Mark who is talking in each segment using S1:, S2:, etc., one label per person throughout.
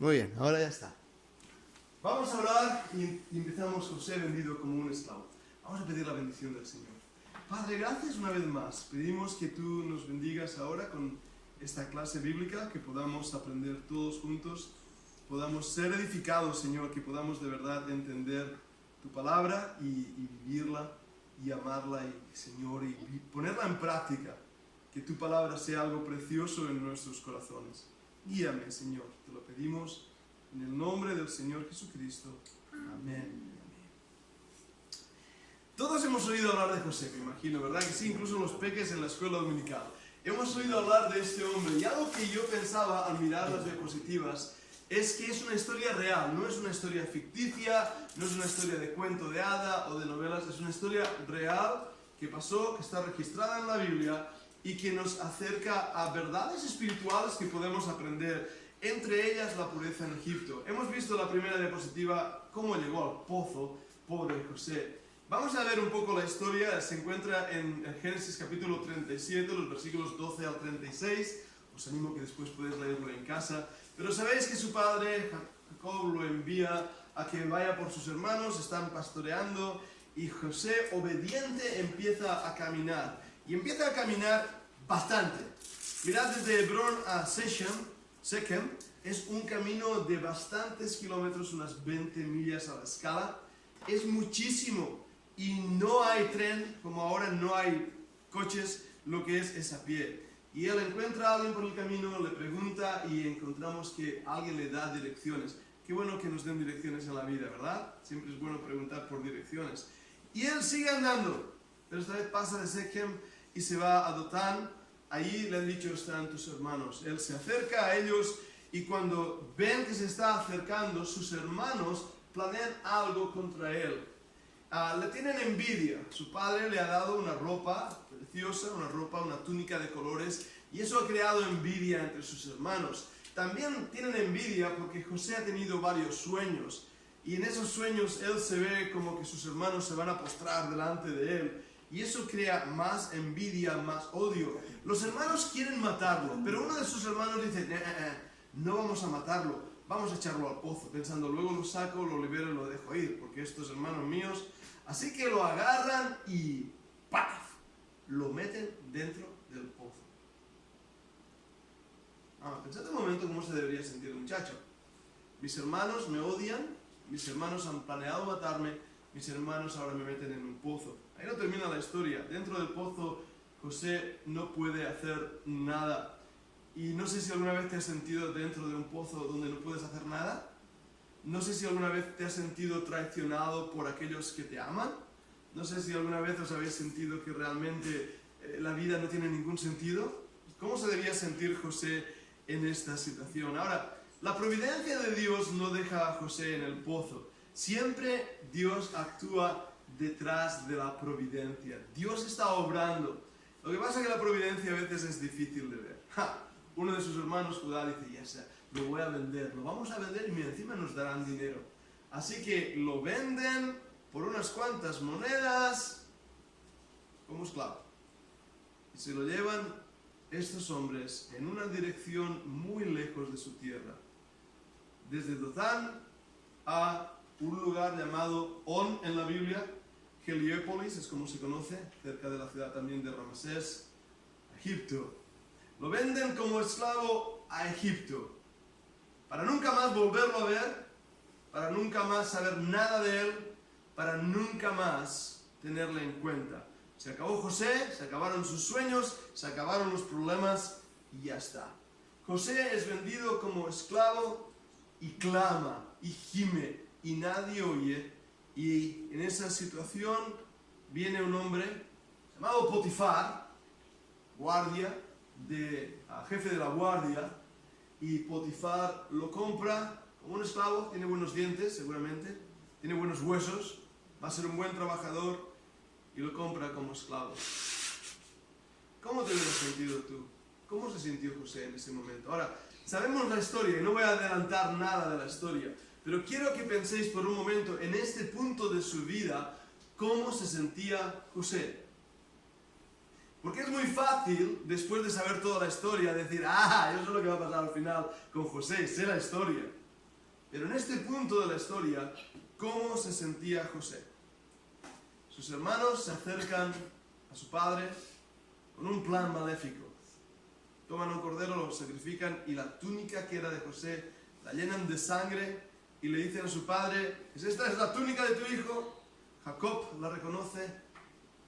S1: Muy bien, ahora ya está. Vamos a orar y empezamos José vendido como un esclavo. Vamos a pedir la bendición del Señor. Padre, gracias una vez más. Pedimos que tú nos bendigas ahora con esta clase bíblica, que podamos aprender todos juntos, podamos ser edificados, Señor, que podamos de verdad entender tu palabra y vivirla y amarla, y, Señor, y ponerla en práctica. Que tu palabra sea algo precioso en nuestros corazones. Guíame, Señor, te lo pedimos en el nombre del Señor Jesucristo. Amén. Todos hemos oído hablar de José, me imagino, ¿verdad? Que sí, incluso los peques en la escuela dominical. Hemos oído hablar de este hombre, y algo que yo pensaba al mirar las diapositivas es que es una historia real, no es una historia ficticia, no es una historia de cuento de hada o de novelas, es una historia real que pasó, que está registrada en la Biblia y que nos acerca a verdades espirituales que podemos aprender, entre ellas la pureza en Egipto. Hemos visto la primera diapositiva, cómo llegó al pozo, pobre José. Vamos a ver un poco la historia, se encuentra en Génesis capítulo 37, los versículos 12 al 36. Os animo que después podéis leerlo en casa. Pero sabéis que su padre, Jacob, lo envía a que vaya por sus hermanos, están pastoreando, y José, obediente, empieza a caminar. Y empieza a caminar bastante. Mirad, desde Hebrón a Shechem, es un camino de bastantes kilómetros, unas 20 millas a la escala. Es muchísimo. Y no hay tren, como ahora no hay coches, lo que es a pie. Y él encuentra a alguien por el camino, le pregunta y encontramos que alguien le da direcciones. Qué bueno que nos den direcciones en la vida, ¿verdad? Siempre es bueno preguntar por direcciones. Y él sigue andando, pero esta vez pasa de Shechem y se va a Dotán. Allí le han dicho, están tus hermanos. Él se acerca a ellos y cuando ven que se está acercando, sus hermanos planean algo contra él. Le tienen envidia. Su padre le ha dado una ropa preciosa, una túnica de colores, y eso ha creado envidia entre sus hermanos. También tienen envidia porque José ha tenido varios sueños, y en esos sueños él se ve como que sus hermanos se van a postrar delante de él, y eso crea más envidia, más odio. Los hermanos quieren matarlo, pero uno de sus hermanos dice, no vamos a matarlo, vamos a echarlo al pozo, pensando, luego lo saco, lo libero y lo dejo ir, porque estos hermanos míos. Así que lo agarran y ¡paf!, lo meten dentro del pozo. Pensad un momento cómo se debería sentir el muchacho. Mis hermanos me odian, mis hermanos han planeado matarme, mis hermanos ahora me meten en un pozo. Ahí no termina la historia. Dentro del pozo José no puede hacer nada. Y no sé si alguna vez te has sentido dentro de un pozo donde no puedes hacer nada. No sé si alguna vez te has sentido traicionado por aquellos que te aman. No sé si alguna vez os habéis sentido que realmente la vida no tiene ningún sentido. ¿Cómo se debía sentir José en esta situación? Ahora, la providencia de Dios no deja a José en el pozo. Siempre Dios actúa detrás de la providencia. Dios está obrando. Lo que pasa es que la providencia a veces es difícil de ver. Uno de sus hermanos, Judá, dice, ya sea, lo voy a vender, lo vamos a vender y encima nos darán dinero. Así que lo venden por unas cuantas monedas como esclavo. Y se lo llevan estos hombres en una dirección muy lejos de su tierra. Desde Dotán a un lugar llamado On en la Biblia, Heliópolis es como se conoce, cerca de la ciudad también de Ramsés, Egipto. Lo venden como esclavo a Egipto, para nunca más volverlo a ver, para nunca más saber nada de él, para nunca más tenerle en cuenta. Se acabó José, se acabaron sus sueños, se acabaron los problemas y ya está. José es vendido como esclavo y clama y gime y nadie oye. Y en esa situación viene un hombre llamado Potifar, jefe de la guardia, y Potifar lo compra como un esclavo. Tiene buenos dientes seguramente, tiene buenos huesos, va a ser un buen trabajador, y lo compra como esclavo. ¿Cómo te hubieras sentido tú? ¿Cómo se sintió José en ese momento? Ahora, sabemos la historia y no voy a adelantar nada de la historia, pero quiero que penséis por un momento en este punto de su vida, cómo se sentía José. Porque es muy fácil, después de saber toda la historia, decir, yo sé lo que va a pasar al final con José, sé la historia. Pero en este punto de la historia, ¿cómo se sentía José? Sus hermanos se acercan a su padre con un plan maléfico. Toman un cordero, lo sacrifican y la túnica que era de José la llenan de sangre y le dicen a su padre: ¿esta es la túnica de tu hijo? Jacob la reconoce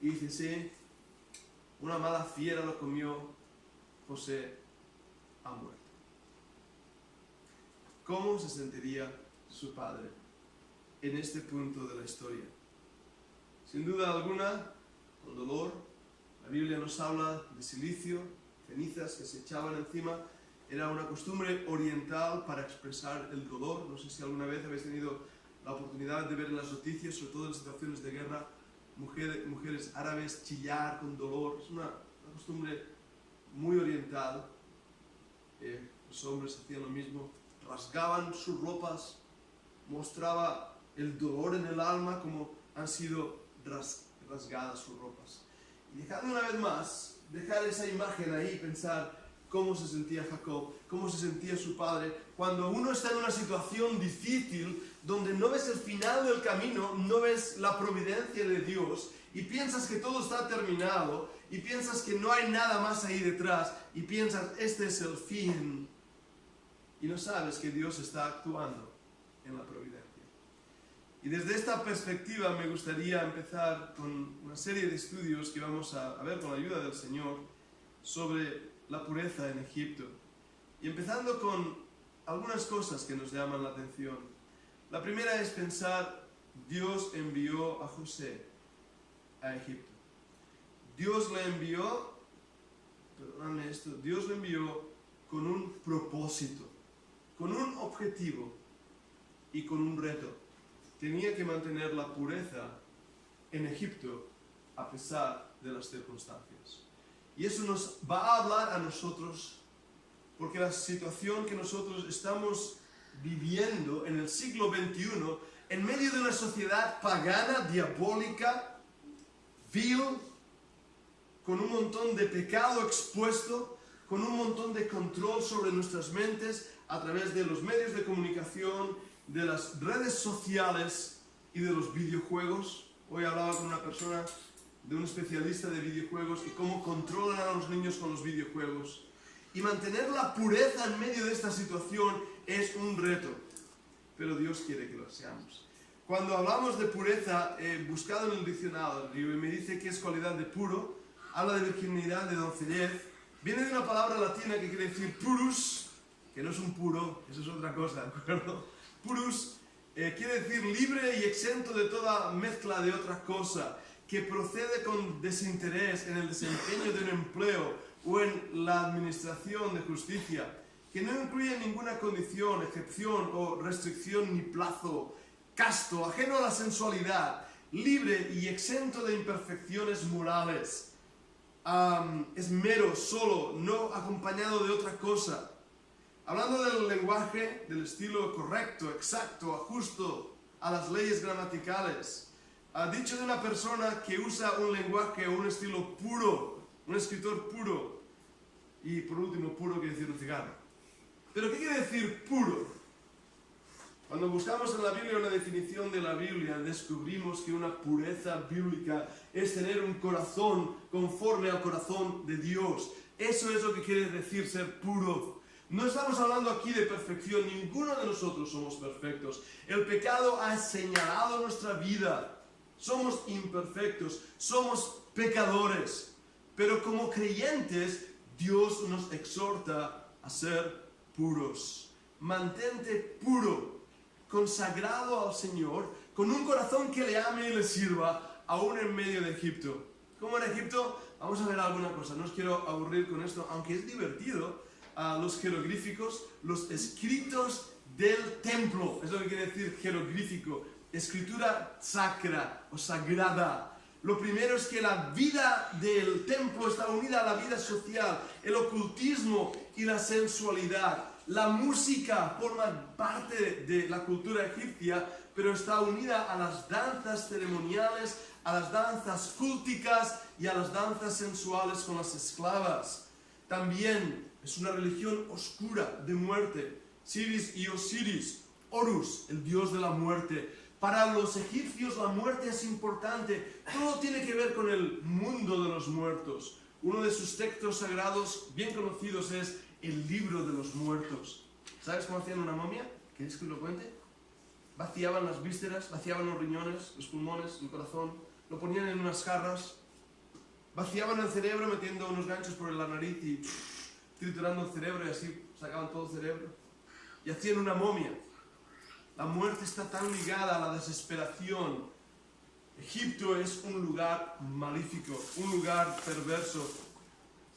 S1: y dice: sí, una mala fiera lo comió, José ha muerto. ¿Cómo se sentiría su padre en este punto de la historia? Sin duda alguna, con dolor. La Biblia nos habla de silicio, cenizas que se echaban encima. Era una costumbre oriental para expresar el dolor. No sé si alguna vez habéis tenido la oportunidad de ver en las noticias, sobre todo en situaciones de guerra, mujeres árabes chillar con dolor. Es una costumbre muy oriental. Los hombres hacían lo mismo. Rasgaban sus ropas, mostraba el dolor en el alma como han sido rasgadas sus ropas. Y dejadme una vez más, dejar esa imagen ahí, pensar cómo se sentía Jacob, cómo se sentía su padre, cuando uno está en una situación difícil, donde no ves el final del camino, no ves la providencia de Dios, y piensas que todo está terminado, y piensas que no hay nada más ahí detrás, y piensas, este es el fin, y no sabes que Dios está actuando en la providencia. Y desde esta perspectiva me gustaría empezar con una serie de estudios que vamos a ver con la ayuda del Señor sobre la pureza en Egipto. Y empezando con algunas cosas que nos llaman la atención. La primera es pensar, Dios envió a José a Egipto. Dios le envió, perdóname esto, Dios le envió con un propósito, con un objetivo y con un reto. Tenía que mantener la pureza en Egipto a pesar de las circunstancias. Y eso nos va a hablar a nosotros, porque la situación que nosotros estamos viviendo en el siglo XXI, en medio de una sociedad pagana, diabólica, vil, con un montón de pecado expuesto, con un montón de control sobre nuestras mentes a través de los medios de comunicación, de las redes sociales y de los videojuegos. Hoy hablaba con una persona, de un especialista de videojuegos, y cómo controlan a los niños con los videojuegos. Y mantener la pureza en medio de esta situación es un reto, pero Dios quiere que lo seamos. Cuando hablamos de pureza, buscado en el diccionario, y me dice que es cualidad de puro, habla de virginidad, de doncellez, viene de una palabra latina que quiere decir purus, que no es un puro, eso es otra cosa, ¿de acuerdo? Purus quiere decir libre y exento de toda mezcla de otra cosa, que procede con desinterés en el desempeño de un empleo o en la administración de justicia, que no incluye ninguna condición, excepción o restricción ni plazo, casto, ajeno a la sensualidad, libre y exento de imperfecciones morales. Es mero, solo, no acompañado de otra cosa. Hablando del lenguaje, del estilo correcto, exacto, justo a las leyes gramaticales, dicho de una persona que usa un lenguaje o un estilo puro, un escritor puro, y por último, puro quiere decir un cigarro. ¿Pero qué quiere decir puro? Cuando buscamos en la Biblia una definición de la Biblia, descubrimos que una pureza bíblica es tener un corazón conforme al corazón de Dios. Eso es lo que quiere decir ser puro. No estamos hablando aquí de perfección, ninguno de nosotros somos perfectos. El pecado ha señalado nuestra vida. Somos imperfectos, somos pecadores. Pero como creyentes, Dios nos exhorta a ser puros. Mantente puro, consagrado al Señor, con un corazón que le ame y le sirva, aún en medio de Egipto. ¿Cómo en Egipto? Vamos a ver alguna cosa, no os quiero aburrir con esto, aunque es divertido. Los jeroglíficos, los escritos del templo, es lo que quiere decir jeroglífico, escritura sacra o sagrada. Lo primero es que la vida del templo está unida a la vida social, el ocultismo y la sensualidad. La música forma parte de la cultura egipcia, pero está unida a las danzas ceremoniales, a las danzas culticas y a las danzas sensuales con las esclavas. También es una religión oscura de muerte. Siris y Osiris, Horus, el dios de la muerte. Para los egipcios la muerte es importante. Todo tiene que ver con el mundo de los muertos. Uno de sus textos sagrados bien conocidos es el libro de los muertos. ¿Sabes cómo hacían una momia? ¿Quieres que lo cuente? Vaciaban las vísceras, vaciaban los riñones, los pulmones, el corazón, lo ponían en unas jarras, vaciaban el cerebro metiendo unos ganchos por la nariz y triturando el cerebro y así sacaban todo el cerebro. Y hacían una momia. La muerte está tan ligada a la desesperación. Egipto es un lugar malífico, un lugar perverso,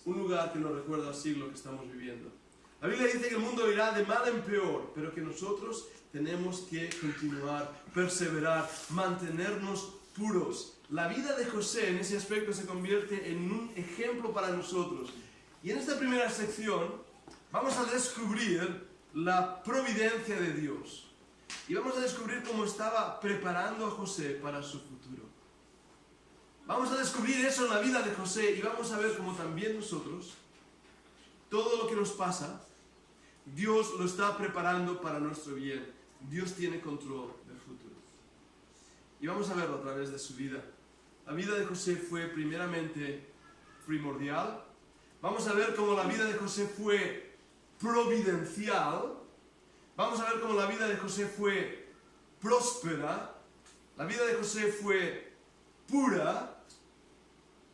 S1: un lugar que nos recuerda al siglo que estamos viviendo. La Biblia dice que el mundo irá de mal en peor, pero que nosotros tenemos que continuar, perseverar, mantenernos puros. La vida de José en ese aspecto se convierte en un ejemplo para nosotros. Y en esta primera sección vamos a descubrir la providencia de Dios. Y vamos a descubrir cómo estaba preparando a José para su futuro. Vamos a descubrir eso en la vida de José y vamos a ver cómo también nosotros, todo lo que nos pasa, Dios lo está preparando para nuestro bien. Dios tiene control del futuro. Y vamos a verlo a través de su vida. La vida de José fue primeramente primordial. Vamos a ver cómo la vida de José fue providencial. Vamos a ver cómo la vida de José fue próspera. La vida de José fue pura.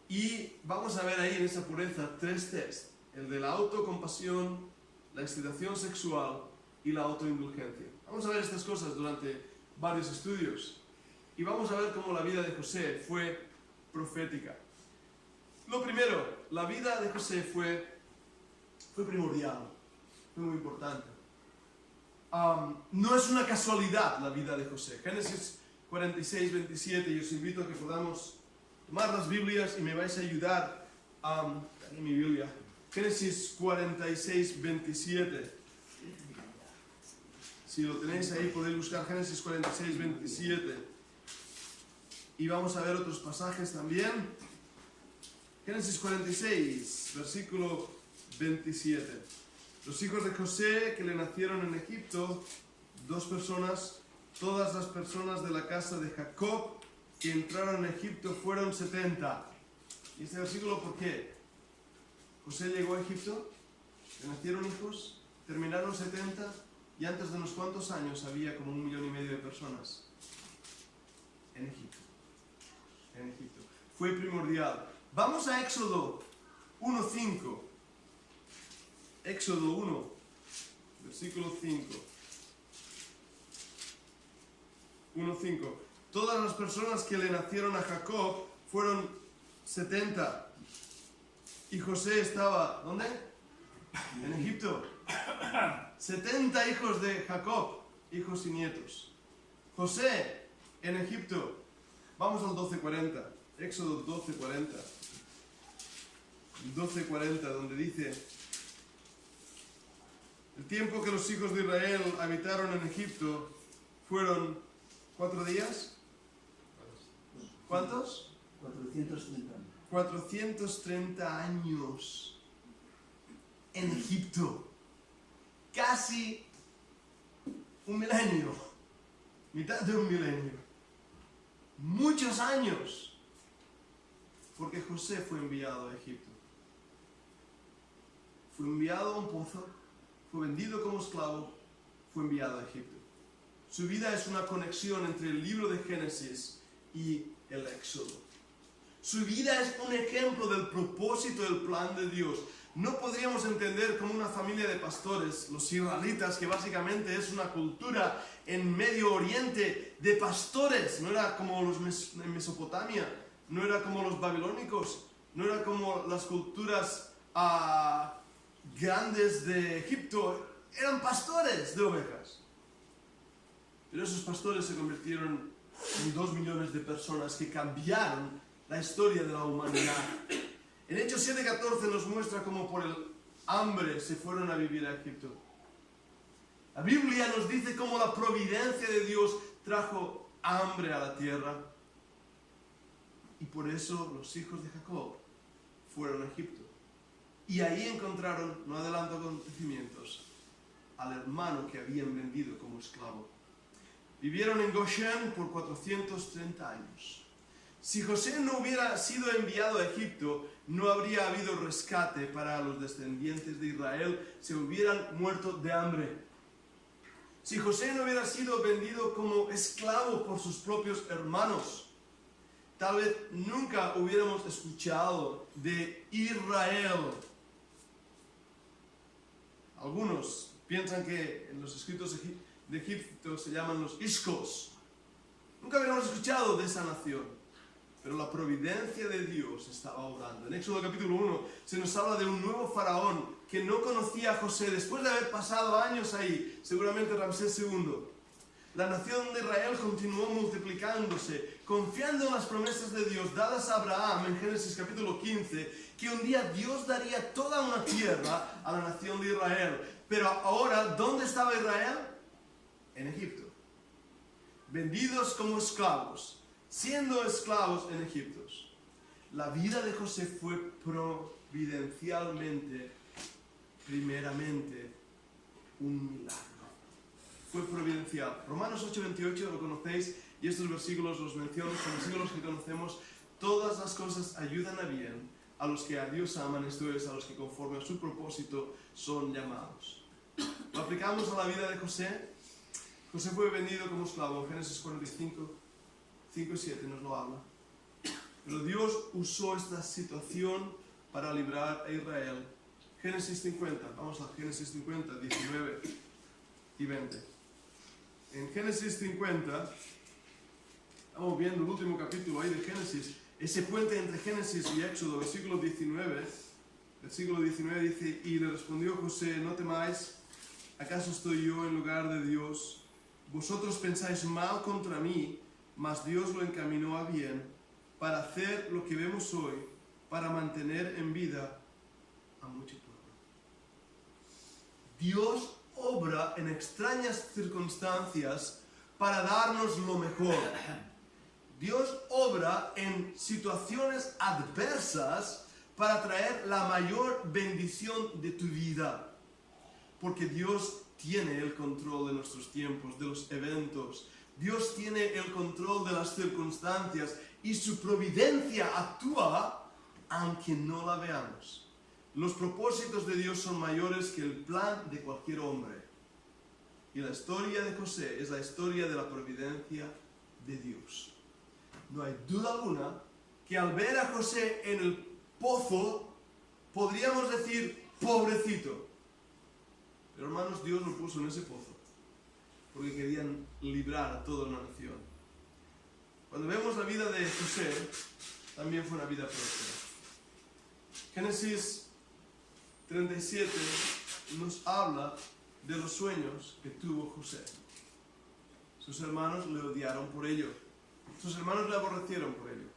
S1: Y vamos a ver ahí en esa pureza 3 tests. El de la autocompasión, la excitación sexual y la autoindulgencia. Vamos a ver estas cosas durante varios estudios. Y vamos a ver cómo la vida de José fue profética. Lo primero, la vida de José fue primordial, fue muy importante. No es una casualidad la vida de José. Génesis 46, 27, y os invito a que podamos tomar las Biblias y me vais a ayudar. Aquí mi Biblia. Génesis 46, 27. Si lo tenéis ahí podéis buscar Génesis 46, 27. Y vamos a ver otros pasajes también. Génesis 46, versículo 27. Los hijos de José que le nacieron en Egipto, 2 personas, todas las personas de la casa de Jacob que entraron en Egipto fueron 70. ¿Y este versículo por qué? José llegó a Egipto, le nacieron hijos, terminaron 70 y antes de unos cuantos años había como 1,5 millones de personas en Egipto. En Egipto. Fue primordial. Vamos a Éxodo 1:5. Éxodo 1, versículo 5. 1:5. Todas las personas que le nacieron a Jacob fueron 70. Y José estaba, ¿dónde? En Egipto. 70 hijos de Jacob, hijos y nietos. José en Egipto. Vamos al 12:40. Éxodo 12:40. 12:40, donde dice: el tiempo que los hijos de Israel habitaron en Egipto fueron 4 días. ¿Cuántos?
S2: 430.
S1: 430 años en Egipto. Casi 1 milenio. Mitad de 1 milenio. Muchos años. Porque José fue enviado a Egipto. Fue enviado a un pozo. Fue vendido como esclavo. Fue enviado a Egipto. Su vida es una conexión entre el libro de Génesis y el Éxodo. Su vida es un ejemplo del propósito del plan de Dios. No podríamos entender como una familia de pastores, los israelitas, que básicamente es una cultura en Medio Oriente de pastores. No era como los en Mesopotamia, no era como los babilónicos, no era como las culturas grandes de Egipto. Eran pastores de ovejas. Pero esos pastores se convirtieron en 2 millones de personas que cambiaron la historia de la humanidad. En Hechos 7:14 nos muestra cómo por el hambre se fueron a vivir a Egipto. La Biblia nos dice cómo la providencia de Dios trajo hambre a la tierra. Y por eso los hijos de Jacob fueron a Egipto. Y ahí encontraron, no adelanto acontecimientos, al hermano que habían vendido como esclavo. Vivieron en Goshen por 430 años. Si José no hubiera sido enviado a Egipto, no habría habido rescate para los descendientes de Israel, se hubieran muerto de hambre. Si José no hubiera sido vendido como esclavo por sus propios hermanos, tal vez nunca hubiéramos escuchado de Israel. Algunos piensan que en los escritos de Egipto se llaman los Ishkos. Nunca hubiéramos escuchado de esa nación. Pero la providencia de Dios estaba obrando. En Éxodo capítulo 1 se nos habla de un nuevo faraón que no conocía a José después de haber pasado años ahí, seguramente Ramsés II. La nación de Israel continuó multiplicándose, confiando en las promesas de Dios dadas a Abraham en Génesis capítulo 15, que un día Dios daría toda una tierra a la nación de Israel. Pero ahora, ¿dónde estaba Israel? En Egipto. Vendidos como esclavos, siendo esclavos en Egipto. La vida de José fue providencialmente, primeramente, un milagro. Fue providencial. Romanos 8:28 lo conocéis y estos versículos los menciono, son versículos que conocemos. Todas las cosas ayudan a bien a los que a Dios aman, esto es, a los que conforme a su propósito son llamados. Lo aplicamos a la vida de José. José fue vendido como esclavo en Génesis 45. 5 y 7 nos lo habla. Pero Dios usó esta situación para librar a Israel. Génesis 50, vamos a Génesis 50, 19 y 20. En Génesis 50, estamos viendo el último capítulo ahí de Génesis, ese puente entre Génesis y Éxodo, versículo 19. Versículo 19 dice, y le respondió José, no temáis, ¿acaso estoy yo en lugar de Dios? Vosotros pensáis mal contra mí, mas Dios lo encaminó a bien para hacer lo que vemos hoy, para mantener en vida a mucho pueblo. Dios obra en extrañas circunstancias para darnos lo mejor. Dios obra en situaciones adversas para traer la mayor bendición de tu vida. Porque Dios tiene el control de nuestros tiempos, de los eventos. Dios tiene el control de las circunstancias y su providencia actúa aunque no la veamos. Los propósitos de Dios son mayores que el plan de cualquier hombre. Y la historia de José es la historia de la providencia de Dios. No hay duda alguna que al ver a José en el pozo, podríamos decir, pobrecito. Pero hermanos, Dios lo puso en ese pozo porque querían librar a toda una nación. Cuando vemos la vida de José, también fue una vida próspera. Génesis 37 nos habla de los sueños que tuvo José. Sus hermanos le odiaron por ello. Sus hermanos le aborrecieron por ello.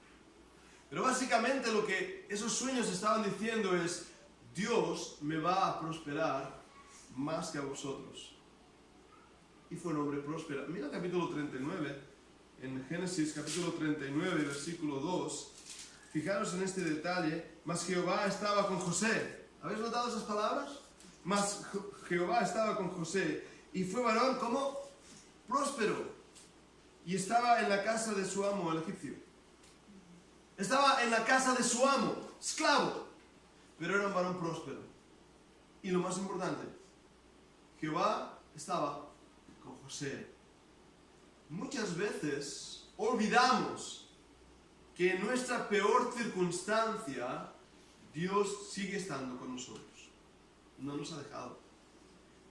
S1: Pero básicamente lo que esos sueños estaban diciendo es, Dios me va a prosperar más que a vosotros. Y fue un hombre próspero. Mira el capítulo 39, en Génesis capítulo 39, versículo 2. Fijaros en este detalle. Mas Jehová estaba con José. ¿Habéis notado esas palabras? Mas Jehová estaba con José. Y fue varón como próspero. Y estaba en la casa de su amo, el egipcio. Estaba en la casa de su amo, esclavo. Pero era un varón próspero. Y lo más importante, Jehová estaba con José. Muchas veces olvidamos que en nuestra peor circunstancia Dios sigue estando con nosotros. No nos ha dejado.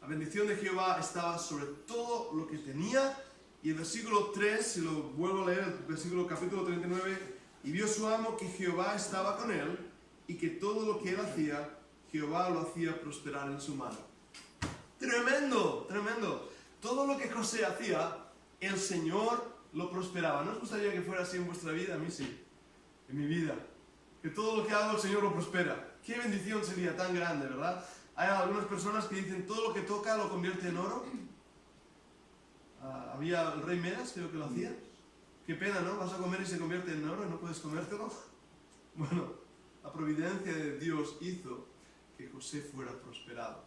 S1: La bendición de Jehová estaba sobre todo lo que tenía. Y el versículo 3, si lo vuelvo a leer, el versículo capítulo 39, y vio su amo que Jehová estaba con él y que todo lo que él hacía, Jehová lo hacía prosperar en su mano. Tremendo, tremendo. Todo lo que José hacía, el Señor lo prosperaba. ¿No os gustaría que fuera así en vuestra vida? A mí sí, en mi vida. Que todo lo que hago el Señor lo prospera. Qué bendición sería tan grande, ¿verdad? Hay algunas personas que dicen todo lo que toca lo convierte en oro. Había el rey Medas, creo que lo hacía. Qué pena, ¿no? Vas a comer y se convierte en oro y no puedes comértelo. Bueno, la providencia de Dios hizo que José fuera prosperado.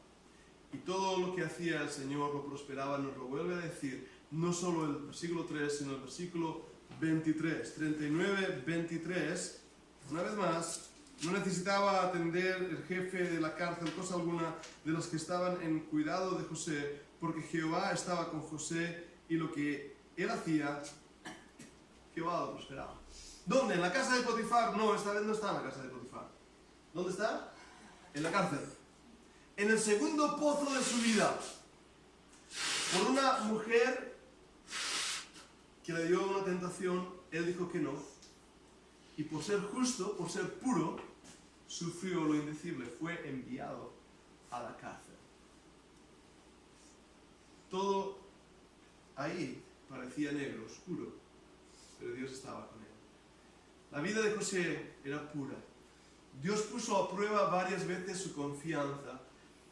S1: y todo lo que hacía el Señor lo prosperaba, nos lo vuelve a decir, no solo el versículo 3, sino el versículo 23, 39, 23, una vez más, no necesitaba atender el jefe de la cárcel, cosa alguna, de los que estaban en cuidado de José, porque Jehová estaba con José y lo que él hacía, Jehová lo prosperaba. ¿Dónde? ¿En la casa de Potifar? No, esta vez no está en la casa de Potifar. ¿Dónde está? En la cárcel. En el segundo pozo de su vida, por una mujer que le dio una tentación, él dijo que no. Y por ser justo, por ser puro, sufrió lo indecible, fue enviado a la cárcel. Todo ahí parecía negro, oscuro, pero Dios estaba con él. La vida de José era pura. Dios puso a prueba varias veces su confianza,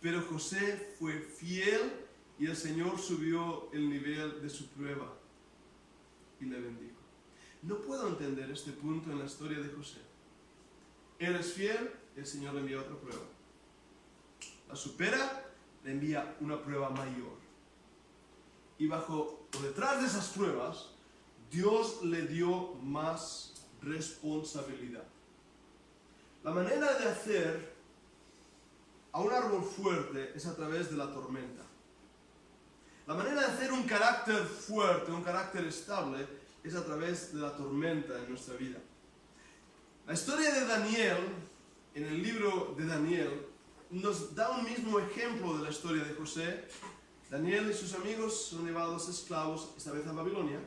S1: pero José fue fiel y el Señor subió el nivel de su prueba y le bendijo. No puedo entender este punto en la historia de José. Él es fiel, el Señor le envía otra prueba. La supera, le envía una prueba mayor. Y bajo o detrás de esas pruebas, Dios le dio más responsabilidad. La manera de hacer a un árbol fuerte es a través de la tormenta. La manera de hacer un carácter fuerte, un carácter estable, es a través de la tormenta en nuestra vida. La historia de Daniel, en el libro de Daniel, nos da un mismo ejemplo de la historia de José. Daniel y sus amigos son llevados esclavos, esta vez a Babilonia,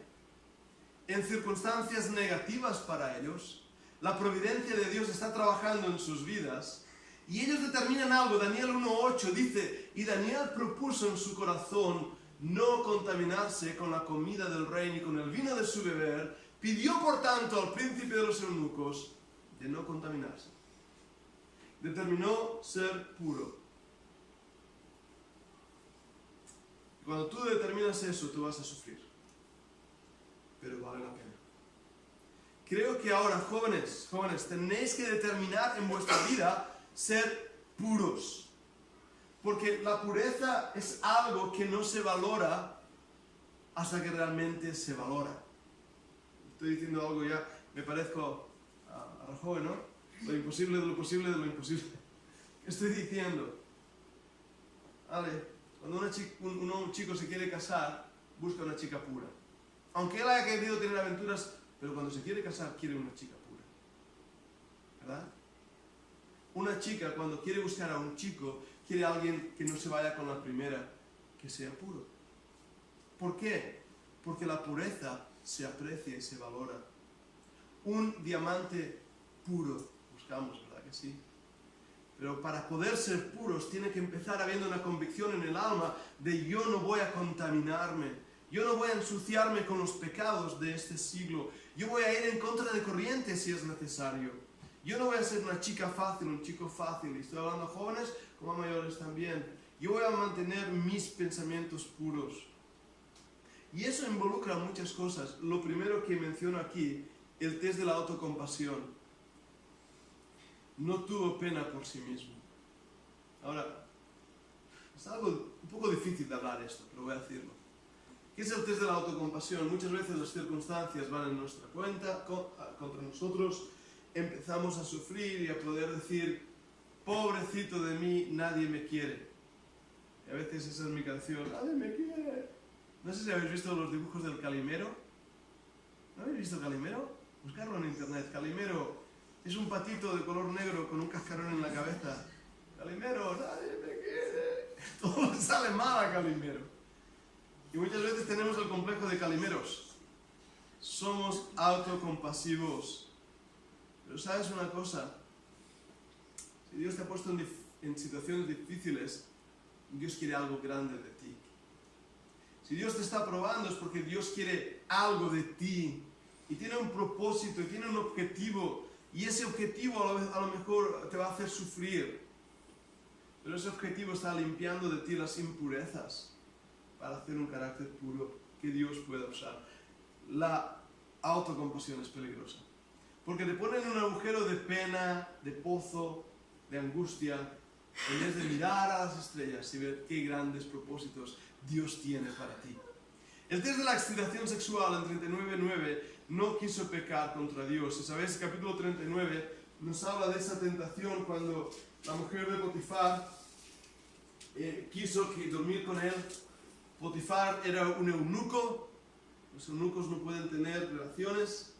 S1: en circunstancias negativas para ellos. La providencia de Dios está trabajando en sus vidas y ellos determinan algo. Daniel 1:8 dice, y Daniel propuso en su corazón no contaminarse con la comida del rey ni con el vino de su beber. Pidió por tanto al príncipe de los eunucos de no contaminarse. Determinó ser puro. Y cuando tú determinas eso, tú vas a sufrir. Pero vale la pena. Creo que ahora, jóvenes, tenéis que determinar en vuestra vida ser puros. Porque la pureza es algo que no se valora hasta que realmente se valora. Estoy diciendo algo ya, me parezco a joven, ¿no? Lo imposible de lo posible de lo imposible. ¿Qué estoy diciendo? Vale, cuando un chico se quiere casar, busca una chica pura. Aunque él haya querido tener aventuras, pero cuando se quiere casar, quiere una chica pura. ¿Verdad? Una chica, cuando quiere buscar a un chico, quiere a alguien que no se vaya con la primera, que sea puro. ¿Por qué? Porque la pureza se aprecia y se valora. Un diamante puro buscamos, ¿verdad que sí? Pero para poder ser puros tiene que empezar habiendo una convicción en el alma de yo no voy a contaminarme, yo no voy a ensuciarme con los pecados de este siglo, yo voy a ir en contra de corriente si es necesario. Yo no voy a ser una chica fácil, un chico fácil, y estoy hablando a jóvenes como a mayores también. Yo voy a mantener mis pensamientos puros. Y eso involucra muchas cosas. Lo primero que menciono aquí, el test de la autocompasión. No tuvo pena por sí mismo. Ahora, es algo un poco difícil de hablar esto, pero voy a decirlo. ¿Qué es el test de la autocompasión? Muchas veces las circunstancias van en nuestra cuenta, contra nosotros. Empezamos a sufrir y a poder decir, pobrecito de mí, nadie me quiere. Y a veces esa es mi canción, nadie me quiere. No sé si habéis visto los dibujos del Calimero. ¿No habéis visto Calimero? Buscarlo en internet. Calimero es un patito de color negro con un cascarón en la cabeza. Calimero, nadie me quiere. Todo le sale mal a Calimero. Y muchas veces tenemos el complejo de Calimeros. Somos autocompasivos. Pero ¿sabes una cosa? Si Dios te ha puesto en situaciones difíciles, Dios quiere algo grande de ti. Si Dios te está probando es porque Dios quiere algo de ti. Y tiene un propósito, y tiene un objetivo. Y ese objetivo a lo mejor te va a hacer sufrir. Pero ese objetivo está limpiando de ti las impurezas para hacer un carácter puro que Dios pueda usar. La autocompasión es peligrosa. Porque te pone en un agujero de pena, de pozo, de angustia, en vez de mirar a las estrellas y ver qué grandes propósitos Dios tiene para ti. El test de la excitación sexual en 39.9 no quiso pecar contra Dios. Y sabéis, el capítulo 39 nos habla de esa tentación cuando la mujer de Potifar quiso dormir con él. Potifar era un eunuco. Los eunucos no pueden tener relaciones.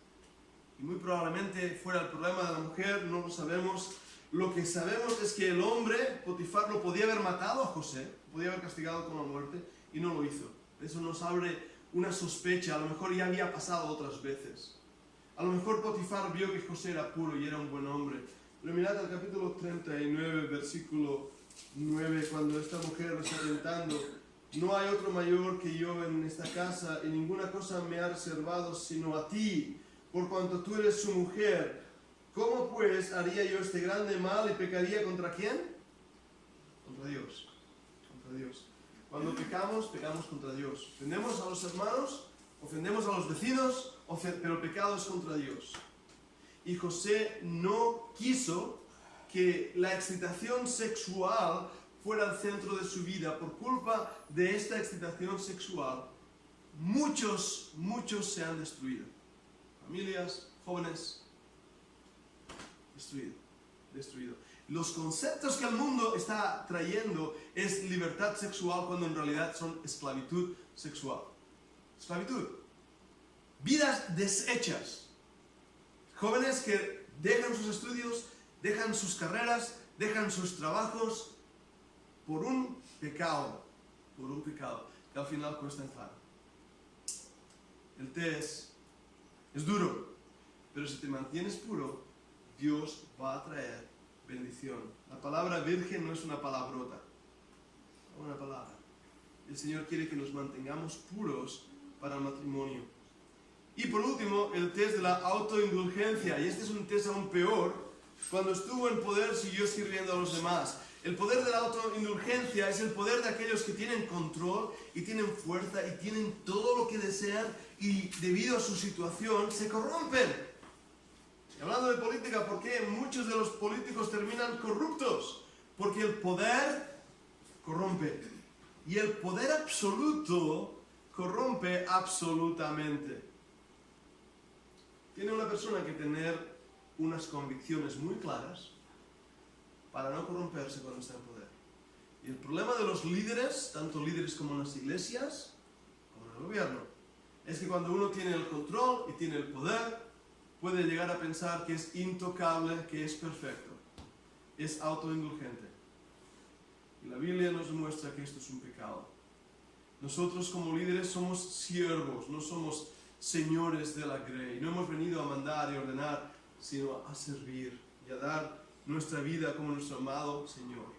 S1: Y muy probablemente fuera el problema de la mujer, no lo sabemos. Lo que sabemos es que el hombre, Potifar, lo podía haber matado a José, podía haber castigado con la muerte, y no lo hizo. Eso nos abre una sospecha, a lo mejor ya había pasado otras veces. A lo mejor Potifar vio que José era puro y era un buen hombre. Pero mirad el capítulo 39, versículo 9, cuando esta mujer le está tentando: no hay otro mayor que yo en esta casa, y ninguna cosa me ha reservado sino a ti, por cuanto tú eres su mujer. ¿Cómo pues haría yo este grande mal y pecaría contra quién? Contra Dios. Contra Dios. Cuando pecamos, pecamos contra Dios. Ofendemos a los hermanos, ofendemos a los vecinos, pero el pecado es contra Dios. Y José no quiso que la excitación sexual fuera el centro de su vida. Por culpa de esta excitación sexual, muchos se han destruido. Familias, jóvenes, destruido. Los conceptos que el mundo está trayendo es libertad sexual, cuando en realidad son esclavitud sexual. Esclavitud. Vidas deshechas. Jóvenes que dejan sus estudios, dejan sus carreras, dejan sus trabajos por un pecado que al final cuesta entrar. El test es duro, pero si te mantienes puro, Dios va a traer bendición. La palabra virgen no es una palabrota, es una palabra. El Señor quiere que nos mantengamos puros para el matrimonio. Y por último, el test de la autoindulgencia. Y este es un test aún peor. Cuando estuvo en poder, siguió sirviendo a los demás. El poder de la autoindulgencia es el poder de aquellos que tienen control y tienen fuerza y tienen todo lo que desean, y debido a su situación se corrompen. Y hablando de política, ¿por qué muchos de los políticos terminan corruptos? Porque el poder corrompe. Y el poder absoluto corrompe absolutamente. Tiene una persona que tener unas convicciones muy claras para no corromperse cuando está en poder. Y el problema de los líderes, tanto líderes como en las iglesias, como en el gobierno, es que cuando uno tiene el control y tiene el poder, puede llegar a pensar que es intocable, que es perfecto. Es autoindulgente. Y la Biblia nos muestra que esto es un pecado. Nosotros como líderes somos siervos, no somos señores de la grey. No hemos venido a mandar y ordenar, sino a servir y a dar nuestra vida como nuestro amado Señor.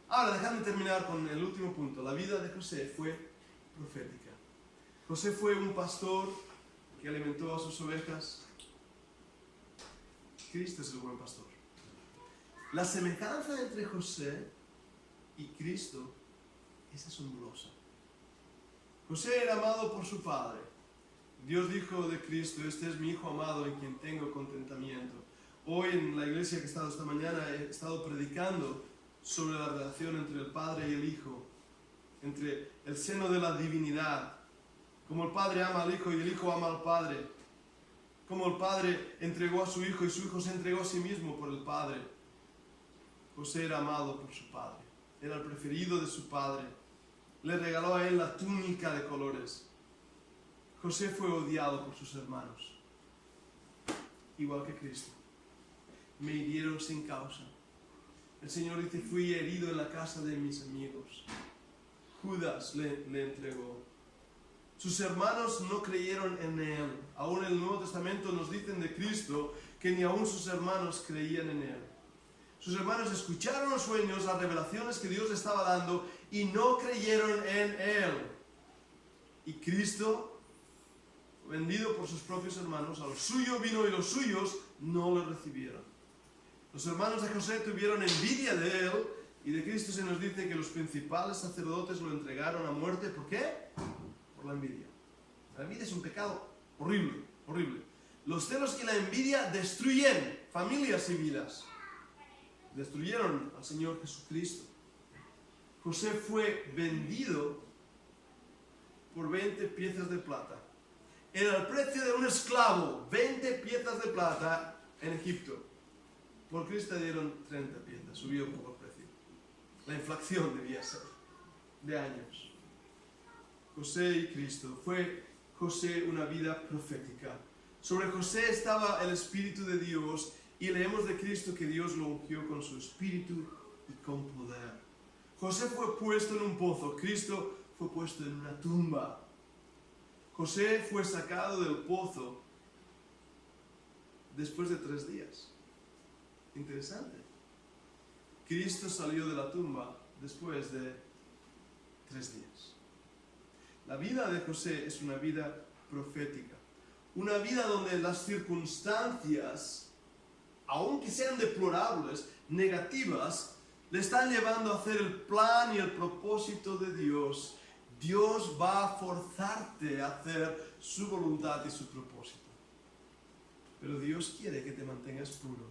S1: Ahora, dejadme terminar con el último punto. La vida de José fue profética. José fue un pastor que alimentó a sus ovejas. Cristo es el buen pastor. La semejanza entre José y Cristo es asombrosa. José era amado por su padre. Dios dijo de Cristo: este es mi Hijo amado en quien tengo contentamiento. Hoy en la iglesia que he estado esta mañana he estado predicando sobre la relación entre el Padre y el Hijo, entre el seno de la divinidad, como el Padre ama al Hijo y el Hijo ama al Padre, como el Padre entregó a su Hijo y su Hijo se entregó a sí mismo por el Padre. José era amado por su Padre, era el preferido de su Padre, le regaló a él la túnica de colores. José fue odiado por sus hermanos, igual que Cristo. Me hirieron sin causa. El Señor dice: fui herido en la casa de mis amigos. Judas le entregó. Sus hermanos no creyeron en él. Aún en el Nuevo Testamento nos dicen de Cristo que ni aún sus hermanos creían en él. Sus hermanos escucharon los sueños, las revelaciones que Dios le estaba dando, y no creyeron en él. Y Cristo, vendido por sus propios hermanos, a lo suyo vino y los suyos no lo recibieron. Los hermanos de José tuvieron envidia de él, y de Cristo se nos dice que los principales sacerdotes lo entregaron a muerte. ¿Por qué? Por la envidia. La envidia es un pecado horrible, horrible. Los celos y la envidia destruyen familias y vidas. destruyeron al Señor Jesucristo. José fue vendido por 20 piezas de plata. Era el precio de un esclavo, 20 piezas de plata en Egipto. Por Cristo dieron 30 piezas, subió un poco el precio. La inflación debía ser de años. José y Cristo. Fue José una vida profética. Sobre José estaba el Espíritu de Dios y leemos de Cristo que Dios lo ungió con su Espíritu y con poder. José fue puesto en un pozo, Cristo fue puesto en una tumba. José fue sacado del pozo después de 3 días. Interesante. Cristo salió de la tumba después de 3 días. La vida de José es una vida profética. Una vida donde las circunstancias, aunque sean deplorables, negativas, le están llevando a hacer el plan y el propósito de Dios. Dios va a forzarte a hacer su voluntad y su propósito. Pero Dios quiere que te mantengas puro.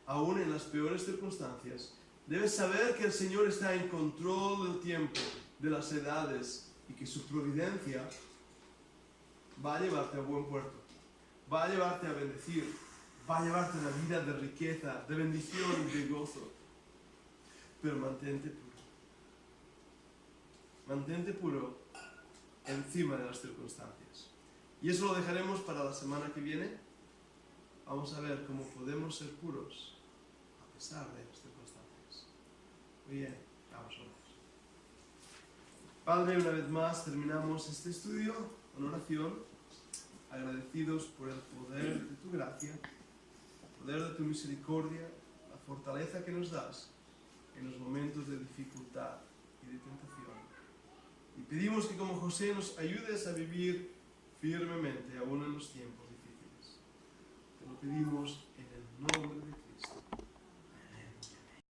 S1: Aún en las peores circunstancias, debes saber que el Señor está en control del tiempo, de las edades, y que su providencia va a llevarte a buen puerto. Va a llevarte a bendecir. Va a llevarte a una vida de riqueza, de bendición y de gozo. Pero mantente puro. Mantente puro encima de las circunstancias. Y eso lo dejaremos para la semana que viene. Vamos a ver cómo podemos ser puros a pesar de las circunstancias. Muy bien, vamos a orar. Padre, una vez más terminamos este estudio con oración, agradecidos por el poder de tu gracia, el poder de tu misericordia, la fortaleza que nos das en los momentos de dificultad y de tentación. Y pedimos que como José nos ayudes a vivir firmemente aún en los tiempos difíciles. Te lo pedimos